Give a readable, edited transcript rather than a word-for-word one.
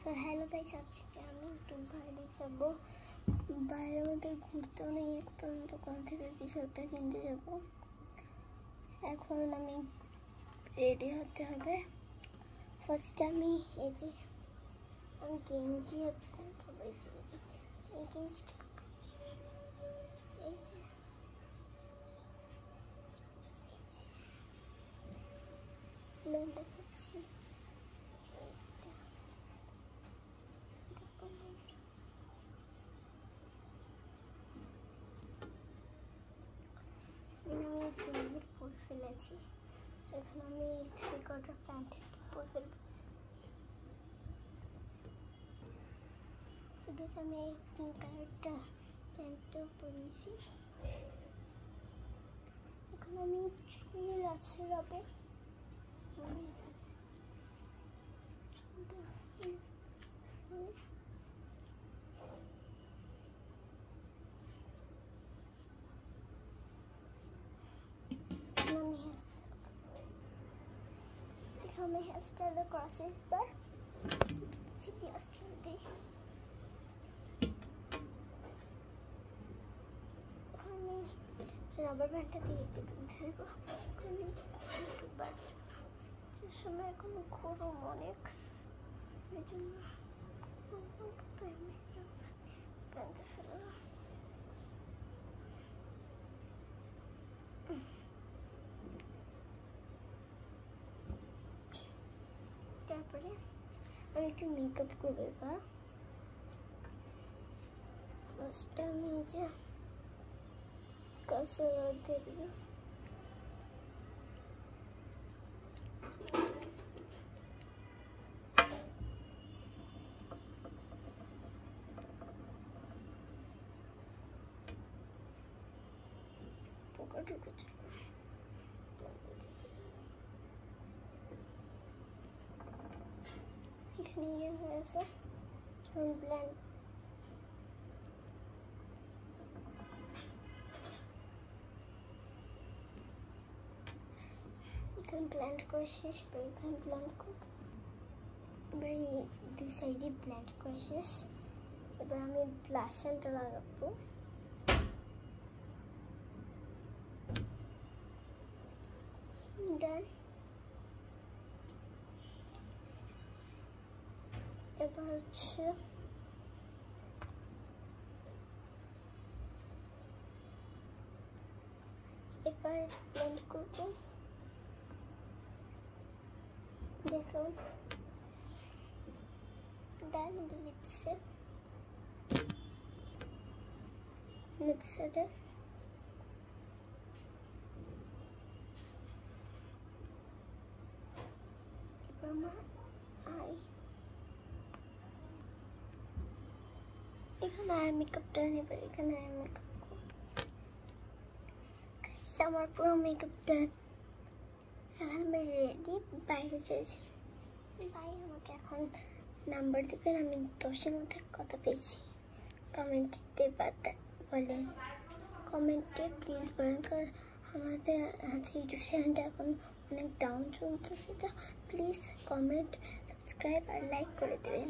So hello guys, আজকে আমি একটু বাইরে যাব। বাইরে আমাদের ঘুরতেও নেই, একদম দোকান থেকে কিছু একটা কিনতে যাব। এখন আমি রেডি হতে হবে। ফার্স্ট আমি এই যে আমি গেঞ্জি আর প্যান্ট পরবো। এই গেঞ্জিটা এই যে দেখাচ্ছি। আমি গেঞ্জি পরে ফেলেছি, এখন আমি 3/4 প্যান্ট পরে ফেলবো। আমি পিঙ্ক কালারটা প্যান্টটাও পরেছি। এখন আমি চুল আছড়াবো। আমি হেয়ারস্টাইল করা শেষ, এবার দিই। ওখানে রাবার ব্যান্ডটা দিয়ে একটু বেঁধে দেবো। ওখানে যে সময় এখন গরম অনেক, এই জন্য বেঁধে ফেললাম। তারপরে আমি একটু মেকআপ করবো। এবার ফার্স্টে আমি যে কনসিলার দিয়ে দেবো। পোকা ঢুকেছে, এখানে ইয়ে হয়েছে। আমি ব্ল্যান্ড এখানে ব্ল্যান্ড করে শেষ, এখানে ব্ল্যান্ড করবো। এবার এই দুই সাইডে ব্ল্যান্ড করে শেষ। এবার আমি ব্লাশারটা লাগাবো। দেন এবার হচ্ছে এবার ব্লেন্ড করবো। দেখুন, দেন লিপসে এবার আমার আই, এখানে আই মেকআপটা নেবে। এখানে আই মেকআপ আমার পুরো মেকআপ ডান। এখন আমি রেডি, বাইরে চলেছি। ভাই আমাকে এখন নাম্বার দেবেন, আমি 10-এর মধ্যে কত পেয়েছি কমেন্টে বলেন। কমেন্টে প্লিজ বলেন, কারণ আমাদের ইউটিউব চ্যানেলটা এখন অনেক ডাউন চলতেছে। তো প্লিজ কমেন্ট, সাবস্ক্রাইব আর লাইক করে দেবেন।